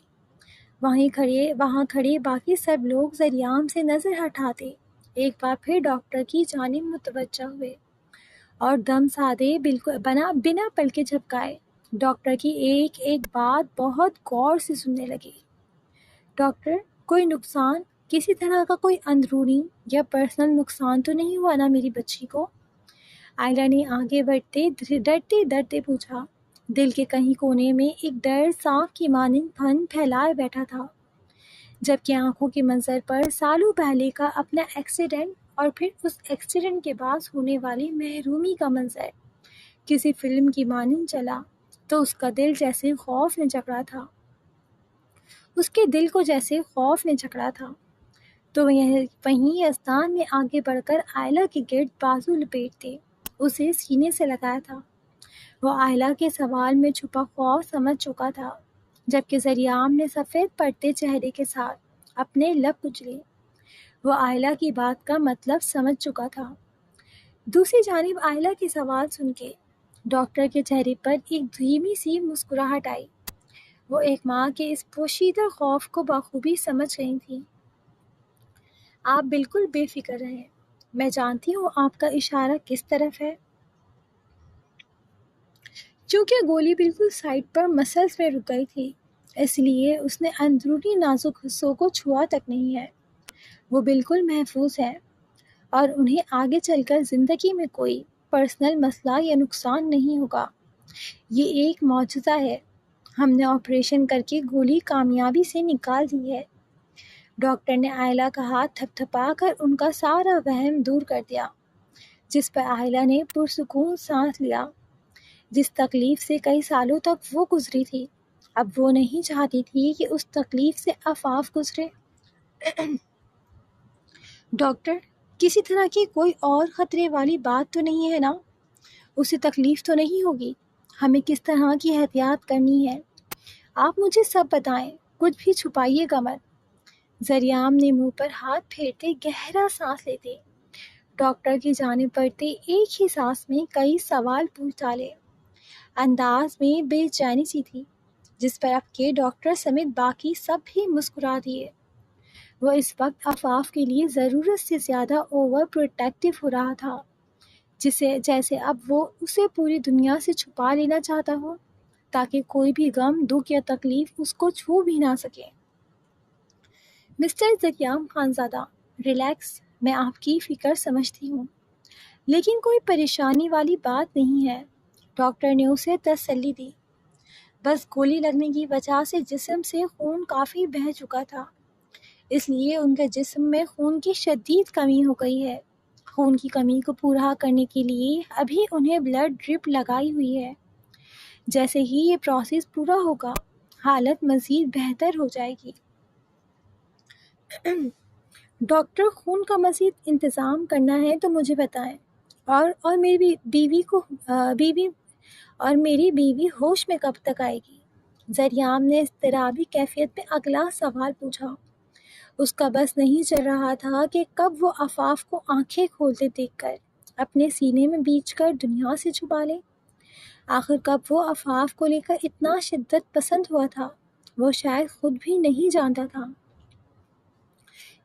Speaker 1: وہاں کھڑے باقی سب لوگ ذریعام سے نظر ہٹاتے ایک بار پھر ڈاکٹر کی جانب متوجہ ہوئے اور دم سادے بالکل بنا پلکے جھپکائے ڈاکٹر کی ایک ایک بات بہت غور سے سننے لگے۔ ڈاکٹر، کوئی نقصان، کسی طرح کا کوئی اندرونی یا پرسنل نقصان تو نہیں ہوا نا میری بچی کو؟ آئلہ نے آگے بڑھتے ڈرتے پوچھا۔ دل کے کہیں کونے میں ایک ڈر سانپ کی مانند پھیلائے بیٹھا تھا، جبکہ آنکھوں کے منظر پر سالوں پہلے کا اپنا ایکسیڈنٹ اور پھر اس ایکسیڈنٹ کے بعد ہونے والی محرومی کا منظر کسی فلم کی مانند چلا تو اس کا دل جیسے خوف نے جکڑا تھا۔ اس کے دل کو جیسے خوف نے جکڑا تھا۔ تو وہیں یزدان نے آگے بڑھ کر آئلہ کے گرد بازو لپیٹتے اسے سینے سے لگایا تھا۔ وہ آئلہ کے سوال میں چھپا خوف سمجھ چکا تھا، جبکہ ذریعام نے سفید پڑتے چہرے کے ساتھ اپنے لب کچلے۔ وہ آئلہ کی بات کا مطلب سمجھ چکا تھا۔ دوسری جانب آئلہ کے سوال سن کے ڈاکٹر کے چہرے پر ایک دھیمی سی مسکراہٹ آئی۔ وہ ایک ماں کے اس پوشیدہ خوف کو بخوبی سمجھ گئی تھی۔ آپ بالکل بے فکر رہیں، میں جانتی ہوں آپ کا اشارہ کس طرف ہے۔ چونکہ گولی بالکل سائٹ پر مسلز میں رک گئی تھی، اس لیے اس نے اندرونی نازک حصوں کو چھوا تک نہیں ہے۔ وہ بالکل محفوظ ہے اور انہیں آگے چل کر زندگی میں کوئی پرسنل مسئلہ یا نقصان نہیں ہوگا۔ یہ ایک معجزہ ہے۔ ہم نے آپریشن کر کے گولی کامیابی سے نکال دی ہے۔ ڈاکٹر نے آئلہ کا ہاتھ تھپتھپا کر ان کا سارا وہم دور کر دیا، جس پر آئلہ نے پرسکون سانس لیا۔ جس تکلیف سے کئی سالوں تک وہ گزری تھی، اب وہ نہیں چاہتی تھی کہ اس تکلیف سے عفاف گزرے۔ ڈاکٹر، کسی طرح کی کوئی اور خطرے والی بات تو نہیں ہے نا؟ اسے تکلیف تو نہیں ہوگی؟ ہمیں کس طرح کی احتیاط کرنی ہے؟ آپ مجھے سب بتائیں، کچھ بھی چھپائیے گا مت۔ ذریعام نے منہ پر ہاتھ پھیرتے گہرا سانس لیتے ڈاکٹر کی جانب بڑھتے ایک ہی سانس میں کئی سوال پوچھ ڈالے۔ انداز میں بے چینی سی تھی، جس پر اب کے ڈاکٹر سمیت باقی سب بھی مسکرا دیے۔ وہ اس وقت عفاف کے لیے ضرورت سے زیادہ اوور پروٹیکٹیو ہو رہا تھا، جیسے اب وہ اسے پوری دنیا سے چھپا لینا چاہتا ہو تاکہ کوئی بھی غم، دکھ یا تکلیف اس کو چھو بھی نہ سکے۔ مسٹر ذریعام خانزادہ، ریلیکس، میں آپ کی فکر سمجھتی ہوں، لیکن کوئی پریشانی والی بات نہیں ہے۔ ڈاکٹر نے اسے تسلی دی۔ بس گولی لگنے کی وجہ سے جسم سے خون کافی بہہ چکا تھا، اس لیے ان کے جسم میں خون کی شدید کمی ہو گئی ہے۔ خون کی کمی کو پورا کرنے کے لیے ابھی انہیں بلڈ ڈرپ لگائی ہوئی ہے۔ جیسے ہی یہ پروسیس پورا ہوگا، حالت مزید بہتر ہو جائے گی۔ ڈاکٹر، خون کا مزید انتظام کرنا ہے تو مجھے بتائیں، اور میری بیوی ہوش میں کب تک آئے گی؟ ذریعام نے اضطرابی کیفیت میں اگلا سوال پوچھا۔ اس کا بس نہیں چل رہا تھا کہ کب وہ عفاف کو آنکھیں کھولتے دیکھ کر اپنے سینے میں بیچ کر دنیا سے چھپا لے۔ آخر کب وہ عفاف کو لے کر اتنا شدت پسند ہوا تھا، وہ شاید خود بھی نہیں جانتا تھا۔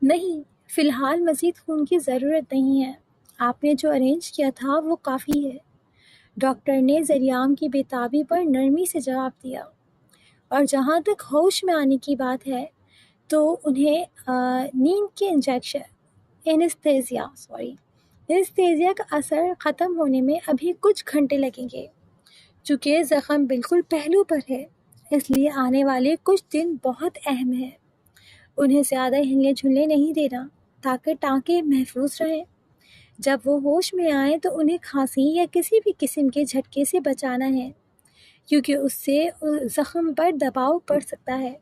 Speaker 1: نہیں، فی الحال مزید خون کی ضرورت نہیں ہے، آپ نے جو ارینج کیا تھا وہ کافی ہے۔ ڈاکٹر نے ذریعام کی بے تابی پر نرمی سے جواب دیا۔ اور جہاں تک ہوش میں آنے کی بات ہے تو انہیں نیند کے اینستھیزیا کا اثر ختم ہونے میں ابھی کچھ گھنٹے لگیں گے۔ چونکہ زخم بالکل پہلو پر ہے، اس لیے آنے والے کچھ دن بہت اہم ہیں۔ انہیں زیادہ ہلنے جھلنے نہیں دینا تاکہ ٹانکے محفوظ رہیں۔ جب وہ ہوش میں آئیں تو انہیں کھانسی یا کسی بھی قسم کے جھٹکے سے بچانا ہے، کیونکہ اس سے زخم پر دباؤ پڑ سکتا ہے۔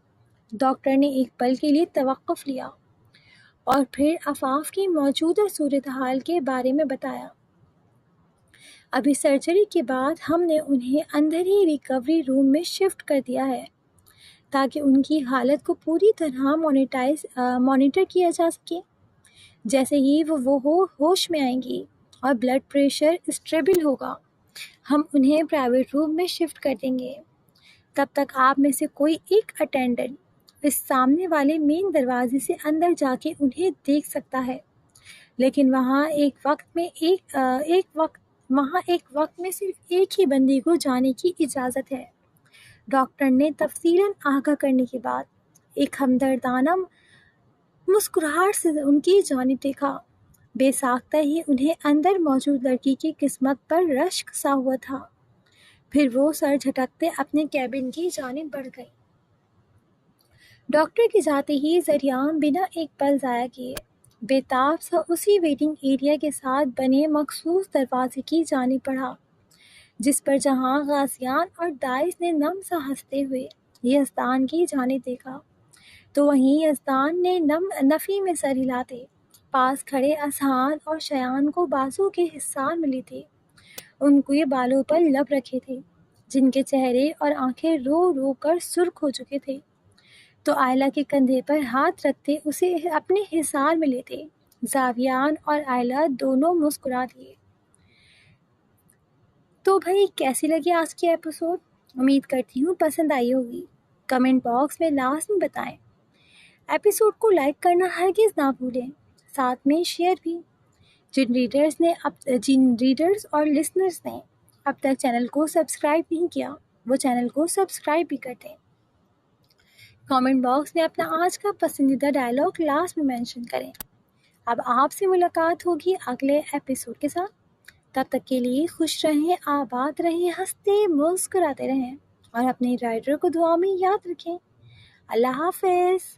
Speaker 1: ڈاکٹر نے ایک پل کے لیے توقف لیا اور پھر عفاف کی موجودہ صورتحال کے بارے میں بتایا۔ ابھی سرجری کے بعد ہم نے انہیں اندر ہی ریکوری روم میں شفٹ کر دیا ہے۔ تاکہ ان کی حالت کو پوری طرح مانیٹر کیا جا سکے۔ جیسے ہی وہ ہوش میں آئیں گی اور بلڈ پریشر اسٹیبل ہوگا، ہم انہیں پرائیویٹ روم میں شفٹ کر دیں گے۔ تب تک آپ میں سے کوئی ایک اٹینڈنٹ اس سامنے والے مین دروازے سے اندر جا کے انہیں دیکھ سکتا ہے، لیکن وہاں ایک وقت میں صرف ایک ہی بندی کو جانے کی اجازت ہے۔ ڈاکٹر نے تفصیلاً آگاہ کرنے کے بعد ایک ہمدردانہ مسکراہٹ سے ان کی جانب دیکھا۔ بے ساختہ ہی انہیں اندر موجود لڑکی کی قسمت پر رشک سا ہوا تھا۔ پھر وہ سر جھٹکتے اپنے کیبن کی جانب بڑھ گئی۔ ڈاکٹر کے جاتے ہی زریعہ بنا ایک پل ضائع کیے بے تاب سا اسی ویٹنگ ایریا کے ساتھ بنے مخصوص دروازے کی جانب بڑھا، جس پر جہاں غازیان اور داعش نے نم سا ہنستے ہوئے یزدان کی جانب دیکھا، تو وہیں یزدان نے نفی میں سر ہلاتے پاس کھڑے اذہان اور شیان کو بازو کے حصار ملے تھے۔ ان کے بالوں پر لب رکھے تھے، جن کے چہرے اور آنکھیں رو رو کر سرخ ہو چکے تھے، تو آئلہ کے کندھے پر ہاتھ رکھتے اسے اپنے حصار میں لیتے زاویان اور آئلہ دونوں مسکرا دیے۔ تو بھائی کیسی لگی آج کی ایپیسوڈ؟ امید کرتی ہوں پسند آئی ہوگی۔ کمنٹ باکس میں لازمی بتائیں۔ ایپیسوڈ کو لائک کرنا ہرگز نہ بھولیں، ساتھ میں شیئر بھی۔ جن ریڈرز اور لسنرز نے اب تک چینل کو سبسکرائب نہیں کیا، وہ چینل کو سبسکرائب بھی کر دیں۔ کامنٹ باکس میں اپنا آج کا پسندیدہ ڈائلاگ لاسٹ میں مینشن کریں۔ اب آپ سے ملاقات ہوگی اگلے ایپیسوڈ کے ساتھ۔ تب تک کے لیے خوش رہیں، آباد رہیں، ہنستے مسکراتے رہیں اور اپنے رائڈر کو دعا میں یاد رکھیں۔ اللہ حافظ۔